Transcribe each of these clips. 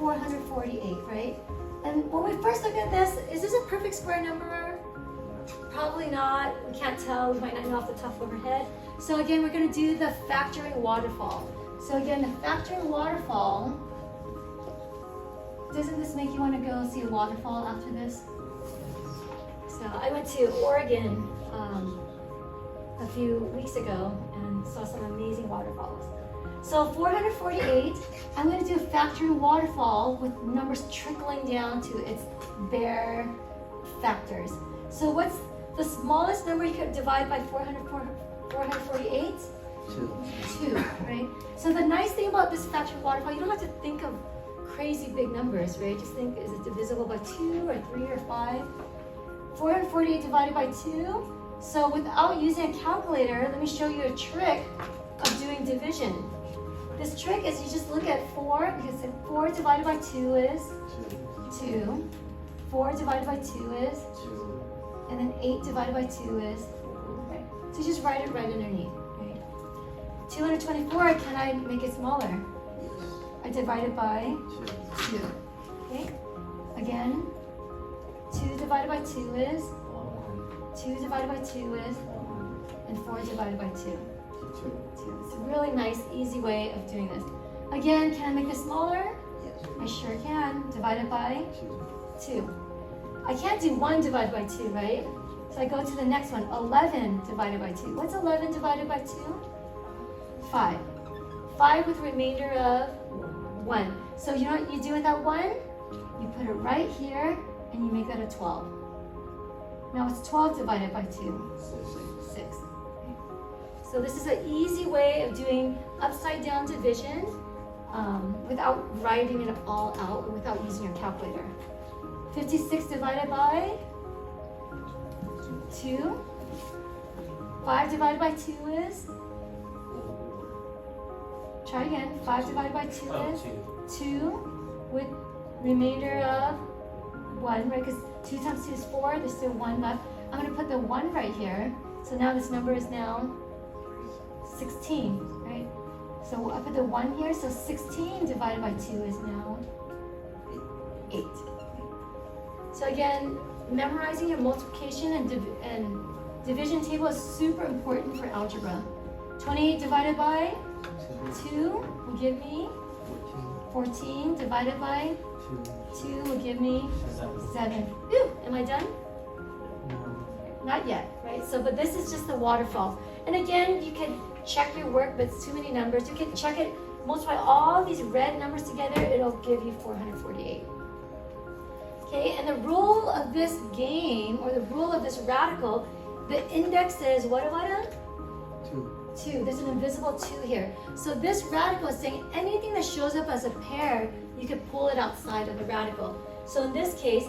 448, right? And when we first look at this, is this a perfect square number? Probably not. We can't tell. We might not know off the top of our head. So again, we're going to do the factoring waterfall. So again, the factoring waterfall, doesn't this make you want to go see a waterfall after this? So I went to Oregon a few weeks ago and saw some amazing waterfalls. So 448, I'm going to do a factoring waterfall with numbers trickling down to its bare factors. So what's the smallest number you could divide by 448? 2, right? So the nice thing about this factoring waterfall, you don't have to think of crazy big numbers, right? Just think, is it divisible by 2 or 3 or 5? 448 divided by 2. So without using a calculator, let me show you a trick of doing division. This trick is you just look at 4, because 4 divided by 2 is 2. 4 divided by 2 is 2. And then 8 divided by 2 is 4. Right? So just write it right underneath. Right? 224, can I make it smaller? I divide it by 2. Okay? Again, 2 divided by 2 is 2 divided by 2 is, and 4 divided by 2. 2. It's a really nice, easy way of doing this. Again, can I make this smaller? Yes. I sure can. Divided by 2. I can't do 1 divided by 2, right? So I go to the next one. 11 divided by 2. What's 11 divided by 2? 5. 5 with a remainder of 1. So you know what you do with that 1? You put it right here, and you make that a 12. Now it's 12 divided by 2. 6. So this is an easy way of doing upside down division without writing it all out or without using your calculator. 56 divided by 2. 5 divided by 2 is? Try again. 5 divided by 2 is? 2 with remainder of 1, right? Because 2 times 2 is 4. There's still 1 left. I'm going to put the 1 right here. So now this number is now 16, right? So I put the 1 here. So 16 divided by 2 is now 8. So again, memorizing your multiplication and division table is super important for algebra. 28 divided by 2 will give me 14 divided by 2 will give me 7. Ooh, am I done? Not yet, right? So, but this is just the waterfall. And again, you can check your work, but it's too many numbers. You can check it, multiply all these red numbers together, it'll give you 448. Okay, and the rule of this game, or the rule of this radical, the index is what about it? 2. There's an invisible 2 here. So this radical is saying anything that shows up as a pair, you could pull it outside of the radical. So in this case,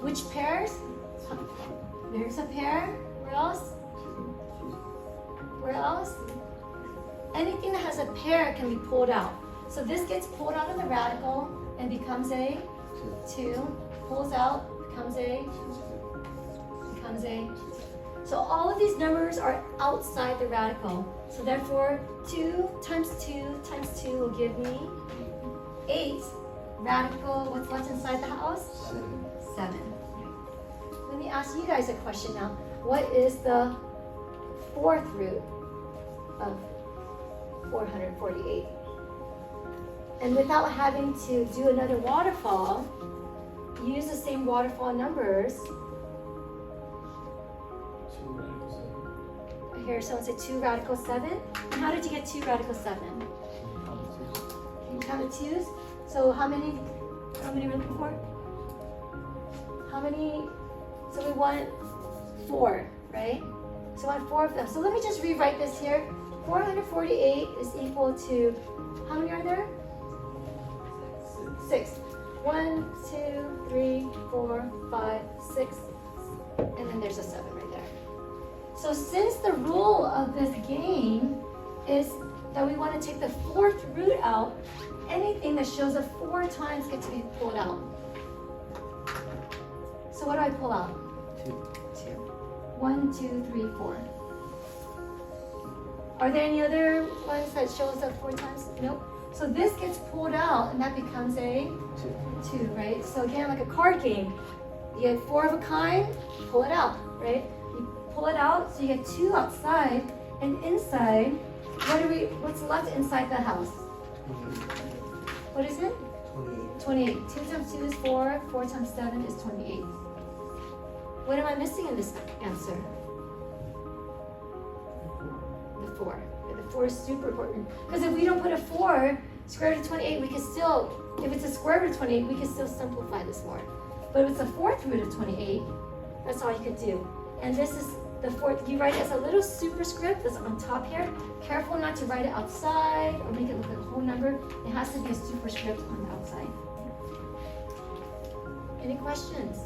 which pairs? There's a pair. Where else? Where else? Anything that has a pair can be pulled out. So this gets pulled out of the radical and becomes a 2. Pulls out, becomes a. So all of these numbers are outside the radical. So therefore, 2 times 2 times 2 will give me 8. Radical, what's left inside the house? 7. Let me ask you guys a question now. What is the 4th root of 448? And without having to do another waterfall, use the same waterfall numbers. Here, someone said 2 radical 7. And how did you get 2 radical 7? Can you count the 2's? So how many are we looking for? How many? So we want 4, right? So we want 4 of them. So let me just rewrite this here. 448 is equal to, how many are there? 6. 1, 2, 3, 4, 5, 6, and then there's a 7 right there. So since the rule of this game is that we want to take the 4th root out, anything that shows up 4 times gets to be pulled out. So what do I pull out? 2. 1, 2, 3, 4. Are there any other ones that shows up 4 times? Nope. So this gets pulled out, and that becomes a 2, right? So again, like a card game. You get 4 of a kind, pull it out, right? You pull it out, so you get 2 outside, and inside, what's left inside the house? What is it? 28. 2 times 2 is 4, 4 times 7 is 28. What am I missing in this answer? The 4. The 4 is super important. Because if we don't put a 4, square root of 28, we can still, if it's a square root of 28, we can still simplify this more. But if it's a 4th root of 28, that's all you could do. And this is the 4th, you write it as a little superscript that's on top here. Careful not to write it outside or make it look like a whole number. It has to be a superscript on the outside. Any questions?